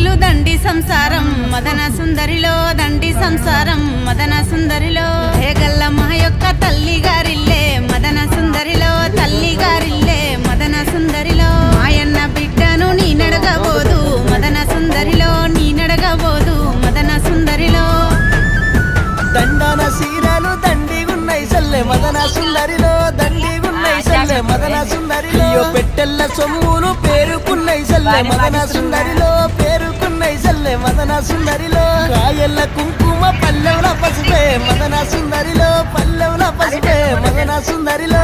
సీరలు దండి సంసారం మదన సుందరిలో దండి సంసారం మదన సుందరిలో హేగల్ల మా యొక్క తల్లి గారిల్లే మదన సుందరిలో తల్లి గారిల్లే మదన సుందరిలో మాయన్న బిడ్డను నీ నడగబోదు మదన సుందరిలో నీ నడగబోదు మదన సుందరిలో దండన సీరలు దండిగున్నై సల్లె మదన సుందరిలో దండిగున్నై సల్లె మదన సుందరిలో పెట్టెల్ల సొమ్ములు పేరుకున్నై సల్లె మదన సుందరిలో పేరుకున్నై సల్లె మదన సుందరిలో కాయల్ల కుంకుమ పల్లెవుల పసుపే మదన సుందరిలో పల్లెవుల పసుపే మదన సుందరిలో